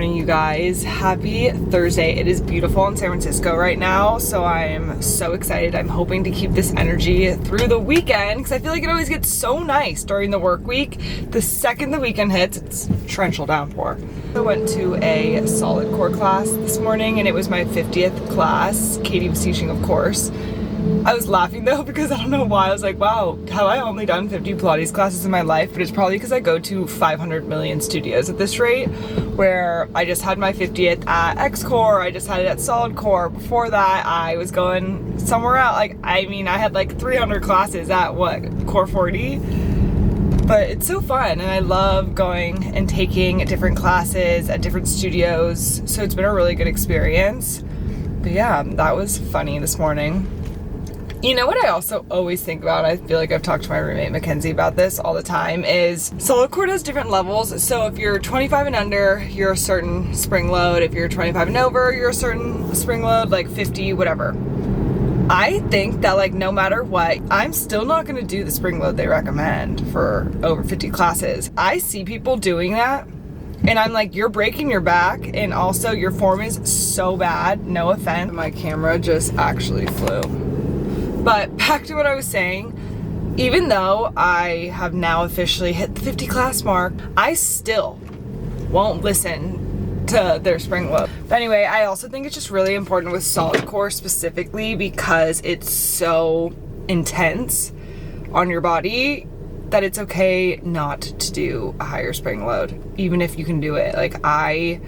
You guys, happy Thursday. It is beautiful in San Francisco right now, so I'm so excited. I'm hoping to keep this energy through the weekend because I feel like it always gets so nice during the work week. The second the weekend hits, it's torrential downpour. I went to a Solidcore class this morning and it was my 50th class. Katie was teaching, of course. I was laughing though because I don't know why. I was like, wow, have I only done 50 Pilates classes in my life? But it's probably because I go to 500 million studios at this rate, where I just had my 50th at X-Core, I just had it at Solidcore. Before that, I was going somewhere else. Like, I mean, I had like 300 classes at what, Core 40? But it's so fun and I love going and taking different classes at different studios. So it's been a really good experience. But yeah, that was funny this morning. You know what I also always think about, I feel like I've talked to my roommate Mackenzie about this all the time, is Solidcore has different levels. So if you're 25 and under, you're a certain spring load. If you're 25 and over, you're a certain spring load, like 50, whatever. I think that like no matter what, I'm still not gonna do the spring load they recommend for over 50 classes. I see people doing that and I'm like, you're breaking your back and also your form is so bad, no offense. My camera just actually flew. But back to what I was saying, even though I have now officially hit the 50 class mark, I still won't listen to their spring load. But anyway, I also think it's just really important with Solidcore specifically because it's so intense on your body that it's okay not to do a higher spring load, even if you can do it. Like I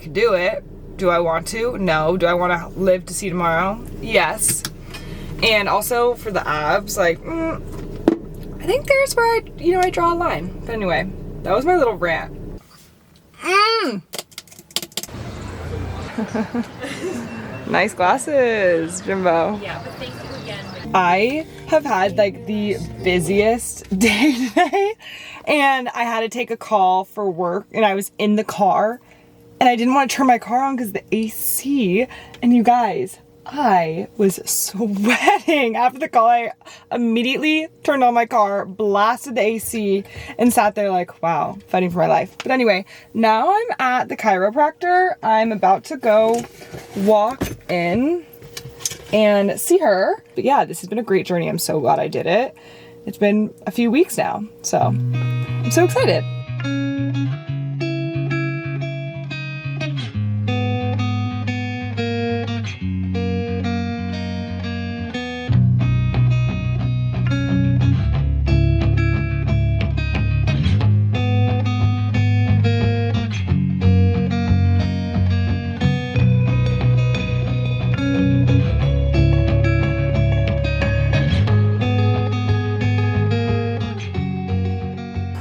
could do it. Do I want to? No. Do I want to live to see tomorrow? Yes. And also for the abs, like, I think there's where I draw a line. But anyway, that was my little rant. Nice glasses, Jimbo. Yeah, but thank you again. I have had like the busiest day today and I had to take a call for work and I was in the car and I didn't want to turn my car on because the AC, and you guys, I was sweating after the call. I immediately turned on my car, blasted the AC, and sat there like, wow, fighting for my life. But anyway, now I'm at the chiropractor. I'm about to go walk in and see her. But yeah, this has been a great journey. I'm so glad I did it. It's been a few weeks now, so I'm so excited.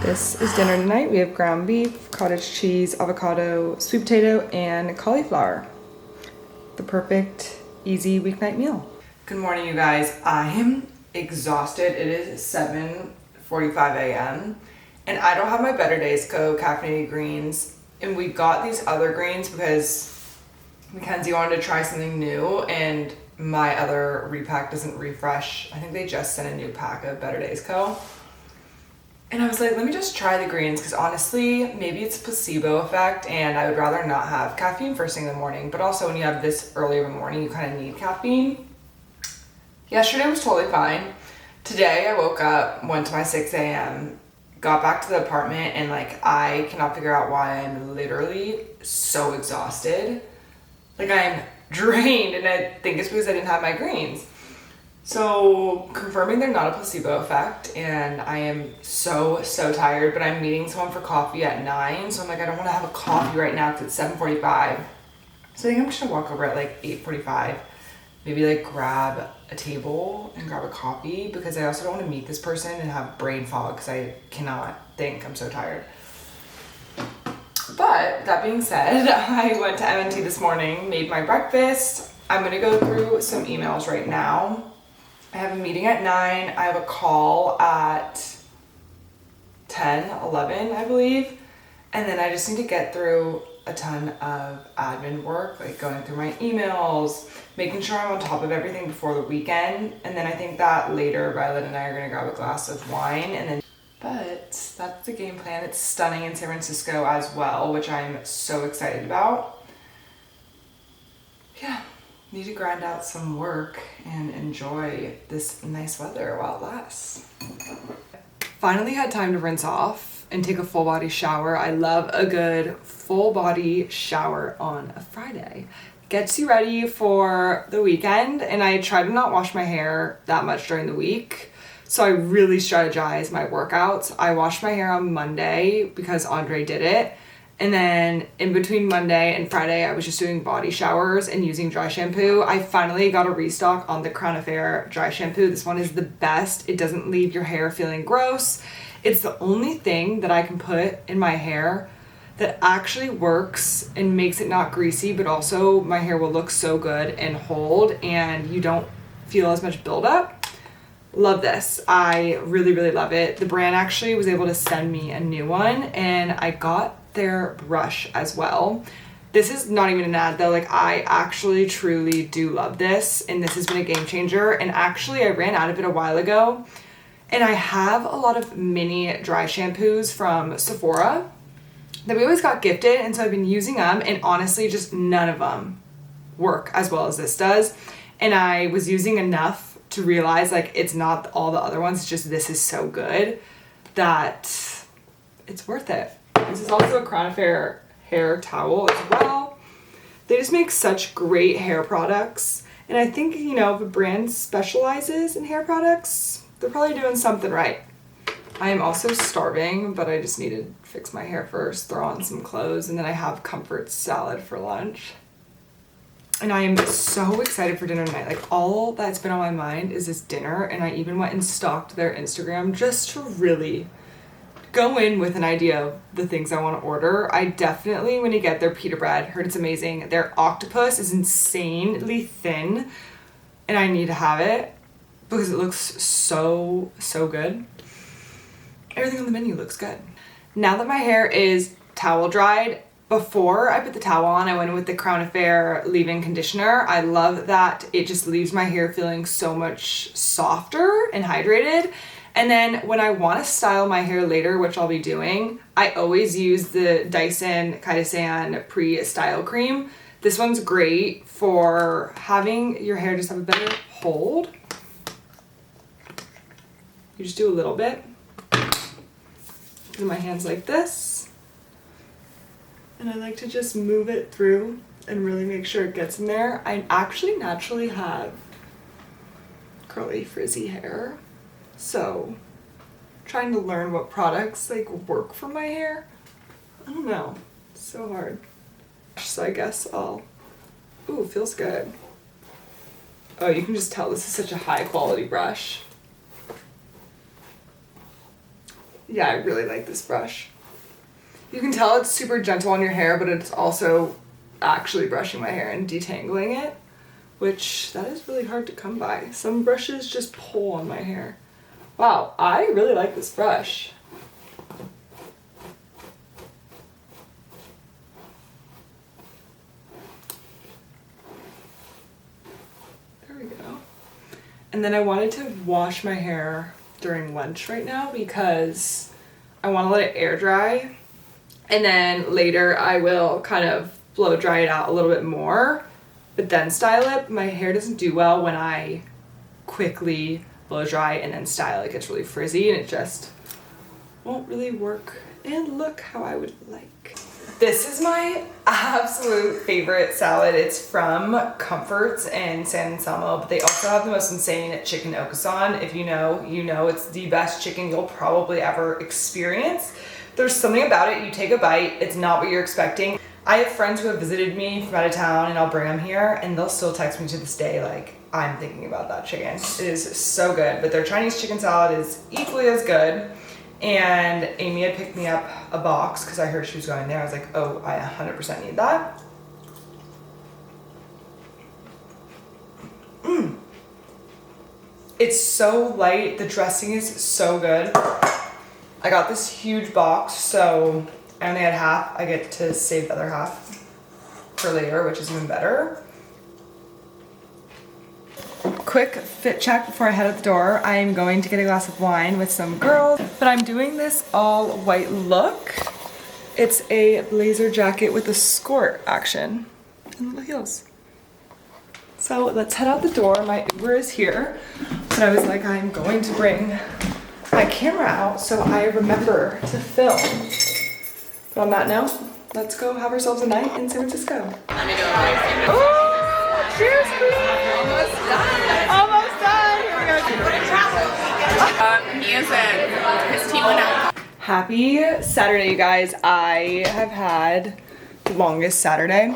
This is dinner tonight. We have ground beef, cottage cheese, avocado, sweet potato, and cauliflower. The perfect, easy weeknight meal. Good morning, you guys. I am exhausted. It is 7:45 a.m. and I don't have my Better Days Co. caffeinated greens. And we got these other greens because Mackenzie wanted to try something new and my other repack doesn't refresh. I think they just sent a new pack of Better Days Co. And I was like, let me just try the greens because honestly, maybe it's a placebo effect and I would rather not have caffeine first thing in the morning. But also when you have this early of a morning, you kind of need caffeine. Yesterday was totally fine. Today I woke up, went to my 6 a.m., got back to the apartment and like I cannot figure out why I'm literally so exhausted. Like I'm drained and I think it's because I didn't have my greens. So confirming they're not a placebo effect and I am so tired, but I'm meeting someone for coffee at 9. So I'm like, I don't want to have a coffee right now because it's 7:45. So I think I'm just gonna walk over at like 8:45, maybe like grab a table and grab a coffee because I also don't want to meet this person and have brain fog because I cannot think, I'm so tired. But that being said, I went to M&T this morning, made my breakfast. I'm gonna go through some emails right now. I have a meeting at 9. I have a call at 10, 11, I believe. And then I just need to get through a ton of admin work, like going through my emails, making sure I'm on top of everything before the weekend. And then I think that later Violet and I are gonna grab a glass of wine and then, but that's the game plan. It's stunning in San Francisco as well, which I'm so excited about. Yeah, need to grind out some work and enjoy this nice weather while it lasts. Finally had time to rinse off and take a full body shower. I love a good full body shower on a Friday. Gets you ready for the weekend, and I try to not wash my hair that much during the week. So I really strategize my workouts. I washed my hair on Monday because Andre did it. And then in between Monday and Friday, I was just doing body showers and using dry shampoo. I finally got a restock on the Crown Affair dry shampoo. This one is the best. It doesn't leave your hair feeling gross. It's the only thing that I can put in my hair that actually works and makes it not greasy, but also my hair will look so good and hold and you don't feel as much buildup. Love this. I really, really love it. The brand actually was able to send me a new one and I got their brush as well. This is not even an ad though. Like, I actually truly do love this and this has been a game changer. And actually I ran out of it a while ago and I have a lot of mini dry shampoos from Sephora that we always got gifted, and so I've been using them, and honestly just none of them work as well as this does. And I was using enough to realize like it's not all the other ones, it's just this is so good that it's worth it. This is also a Crown Affair hair towel as well. They just make such great hair products, and I think, you know, if a brand specializes in hair products, they're probably doing something right. I am also starving, but I just need to fix my hair first, throw on some clothes, and then I have comfort salad for lunch. And I am so excited for dinner tonight. Like, all that's been on my mind is this dinner, and I even went and stalked their Instagram just to really go in with an idea of the things I want to order. I definitely, when you get their pita bread, heard it's amazing. Their octopus is insanely thin, and I need to have it because it looks so, so good. Everything on the menu looks good. Now that my hair is towel dried, before I put the towel on, I went in with the Crown Affair leave-in conditioner. I love that it just leaves my hair feeling so much softer and hydrated. And then when I want to style my hair later, which I'll be doing, I always use the Dyson Kaidasan Pre-Style Cream. This one's great for having your hair just have a better hold. You just do a little bit. In my hands like this, and I like to just move it through and really make sure it gets in there. I actually naturally have curly frizzy hair, so trying to learn what products like work for my hair, I don't know, it's so hard. So I guess I'll, ooh, feels good. Oh, you can just tell this is such a high quality brush. Yeah, I really like this brush. You can tell it's super gentle on your hair, but it's also actually brushing my hair and detangling it, which that is really hard to come by. Some brushes just pull on my hair. Wow, I really like this brush. There we go. And then I wanted to wash my hair during lunch right now because I want to let it air dry, and then later I will kind of blow dry it out a little bit more, but then style it. My hair doesn't do well when I quickly blow dry and then style. It gets really frizzy and it just won't really work and look how I would like. This is my absolute favorite salad. It's from Comforts in San Anselmo, but they also have the most insane chicken okasan. If you know, you know it's the best chicken you'll probably ever experience. There's something about it, you take a bite, it's not what you're expecting. I have friends who have visited me from out of town and I'll bring them here and they'll still text me to this day like, I'm thinking about that chicken. It is so good, but their Chinese chicken salad is equally as good. And Amy had picked me up a box because I heard she was going there. I was like, oh, I 100% need that. It's so light. The dressing is so good. I got this huge box, so I only had half. I get to save the other half for later, which is even better. Quick fit check before I head out the door. I am going to get a glass of wine with some girls, but I'm doing this all white look. It's a blazer jacket with a skirt action and little heels. So let's head out the door. My Uber is here, but I was like, I'm going to bring my camera out so I remember to film. But on that note, let's go have ourselves a night in San Francisco. Oh, cheers, please. Almost done. Almost done. Here we go. Ian said his team went out. Happy Saturday, you guys. I have had the longest Saturday.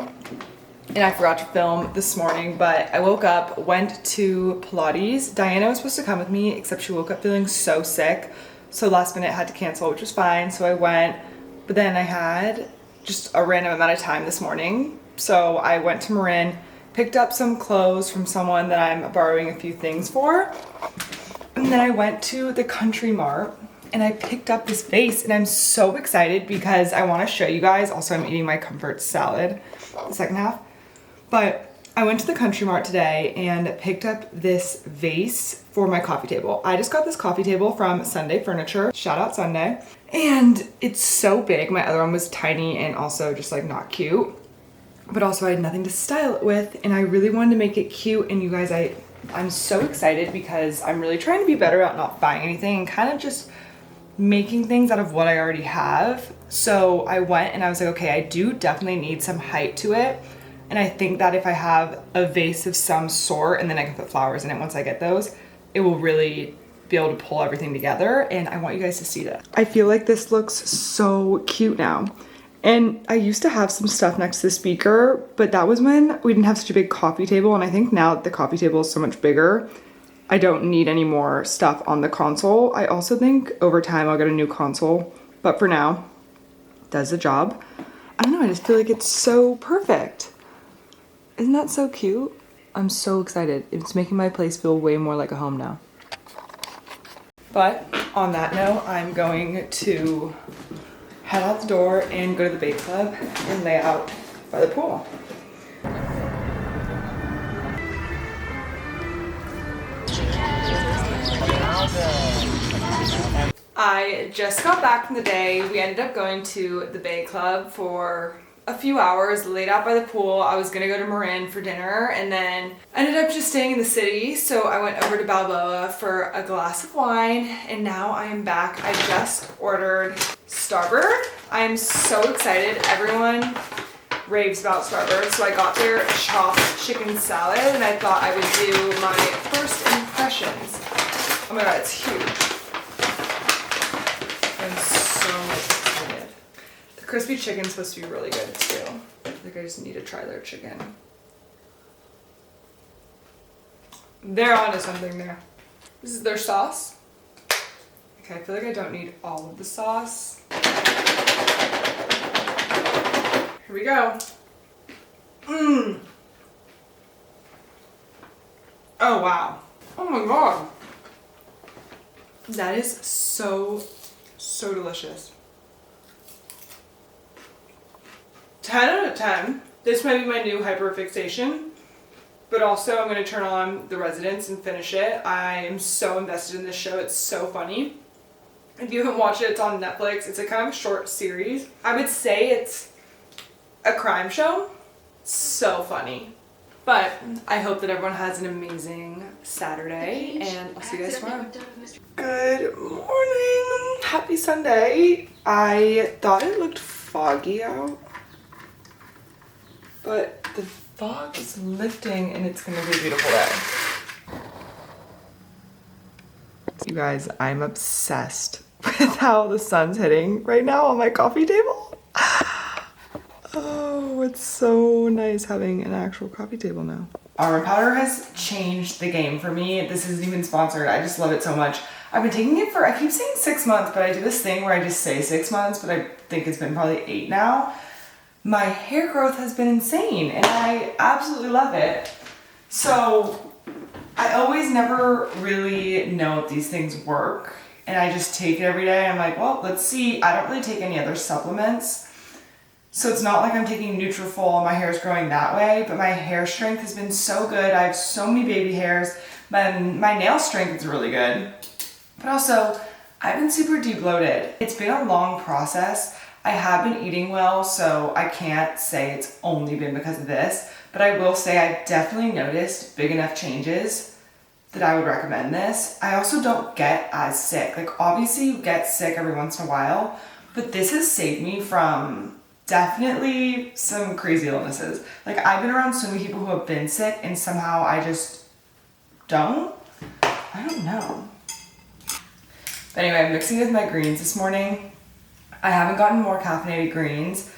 And I forgot to film this morning, but I woke up, went to Pilates. Diana was supposed to come with me, except she woke up feeling so sick. So last minute had to cancel, which was fine. So I went, but then I had just a random amount of time this morning. So I went to Marin, picked up some clothes from someone that I'm borrowing a few things for. And then I went to the Country Mart and I picked up this vase, and I'm so excited because I want to show you guys. Also, I'm eating my comfort salad, the second half. But I went to the Country Mart today and picked up this vase for my coffee table. I just got this coffee table from Sunday Furniture. Shout out Sunday. And it's so big. My other one was tiny and also just like not cute. But also I had nothing to style it with, and I really wanted to make it cute. And you guys, I'm so excited because I'm really trying to be better at not buying anything and kind of just making things out of what I already have. So I went and I was like, okay, I do definitely need some height to it. And I think that if I have a vase of some sort and then I can put flowers in it once I get those, it will really be able to pull everything together. And I want you guys to see that. I feel like this looks so cute now. And I used to have some stuff next to the speaker, but that was when we didn't have such a big coffee table. And I think now that the coffee table is so much bigger, I don't need any more stuff on the console. I also think over time I'll get a new console, but for now, it does the job. I don't know, I just feel like it's so perfect. Isn't that so cute? I'm so excited. It's making my place feel way more like a home now. But on that note, I'm going to head out the door and go to the bake club and lay out by the pool. I just got back from the day. We ended up going to the Bay Club for a few hours, laid out by the pool. I was gonna go to Marin for dinner and then ended up just staying in the city. So I went over to Balboa for a glass of wine, and now I am back. I just ordered Starbird. I am so excited. Everyone raves about Starbird. So I got their chopped chicken salad and I thought I would do my first impressions. Oh my god, it's huge. I'm so excited. The crispy chicken's supposed to be really good too. I think I just need to try their chicken. They're onto something there. This is their sauce. Okay, I feel like I don't need all of the sauce. Here we go. Mmm. Oh wow. Oh my god. That is so delicious. 10 out of 10. This might be my new hyperfixation, but also I'm going to turn on The Residence and finish it. I am so invested in this show. It's so funny. If you haven't watched it, it's on Netflix. It's a kind of a short series. I would say it's a crime show. So funny. But I hope that everyone has an amazing Saturday, and I'll see you guys tomorrow. Good morning. Happy Sunday. I thought it looked foggy out, but the fog is lifting and it's gonna be a beautiful day. You guys, I'm obsessed with how the sun's hitting right now on my coffee table. Oh, it's so nice having an actual coffee table now. Armor Powder has changed the game for me. This isn't even sponsored. I just love it so much. I've been taking it for, I keep saying 6 months, but I do this thing where I just say 6 months, but I think it's been probably 8 now. My hair growth has been insane and I absolutely love it. So I always never really know if these things work and I just take it every day. I'm like, well, let's see. I don't really take any other supplements. So it's not like I'm taking Nutrafol and my hair is growing that way, but my hair strength has been so good. I have so many baby hairs. My nail strength is really good. But also, I've been super de-bloated. It's been a long process. I have been eating well, so I can't say it's only been because of this, but I will say I've definitely noticed big enough changes that I would recommend this. I also don't get as sick. Like, obviously you get sick every once in a while, but this has saved me from definitely some crazy illnesses. Like, I've been around so many people who have been sick and somehow I just don't. I don't know. But anyway, I'm mixing with my greens this morning. I haven't gotten more caffeinated greens.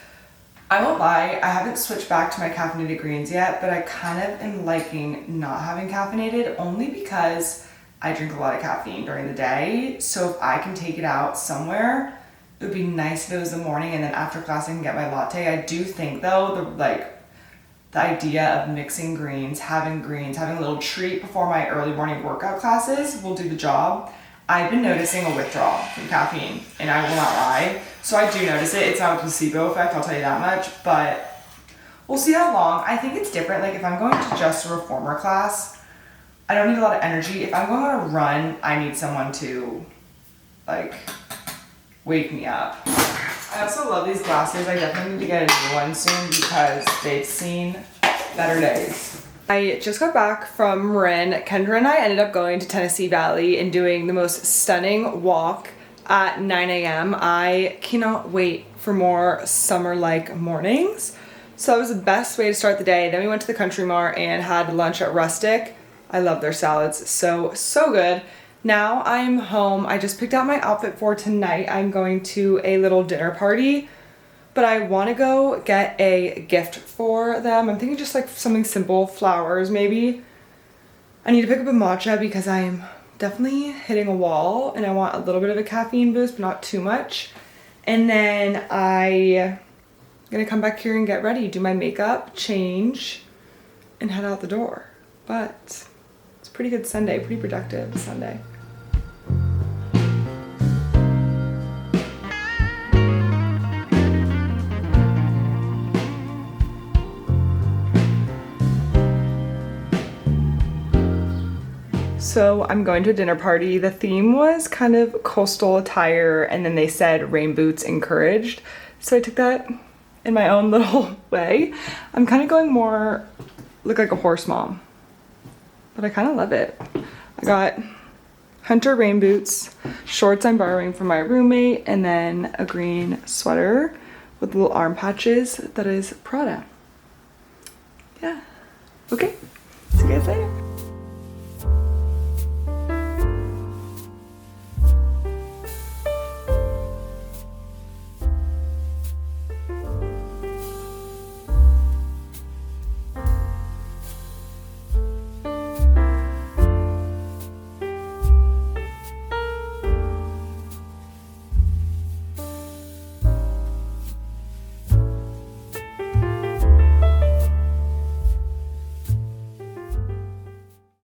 I won't lie, I haven't switched back to my caffeinated greens yet, but I kind of am liking not having caffeinated only because I drink a lot of caffeine during the day. So if I can take it out somewhere, it would be nice if it was the morning and then after class I can get my latte. I do think though, the idea of mixing greens, having a little treat before my early morning workout classes will do the job. I've been noticing a withdrawal from caffeine, and I will not lie. So I do notice it. It's not a placebo effect, I'll tell you that much, but we'll see how long. I think it's different. Like, if I'm going to just a reformer class, I don't need a lot of energy. If I'm going on a run, I need someone to, like, wake me up. I also love these glasses. I definitely need to get a new one soon because they've seen better days. I just got back from Marin. Kendra and I ended up going to Tennessee Valley and doing the most stunning walk at 9 a.m. I cannot wait for more summer-like mornings. So that was the best way to start the day. Then we went to the Country Mart and had lunch at Rustic. I love their salads. So good. Now I'm home. I just picked out my outfit for tonight. I'm going to a little dinner party. But I want to go get a gift for them. I'm thinking just like something simple, flowers maybe. I need to pick up a matcha because I'm definitely hitting a wall and I want a little bit of a caffeine boost, but not too much. And then I'm gonna come back here and get ready, do my makeup, change, and head out the door. But it's a pretty good Sunday, pretty productive Sunday. So I'm going to a dinner party. The theme was kind of coastal attire and then they said rain boots encouraged. So I took that in my own little way. I'm kind of going more, look like a horse mom, but I kind of love it. I got hunter rain boots, shorts I'm borrowing from my roommate, and then a green sweater with little arm patches that is Prada. Yeah, okay, see you guys later.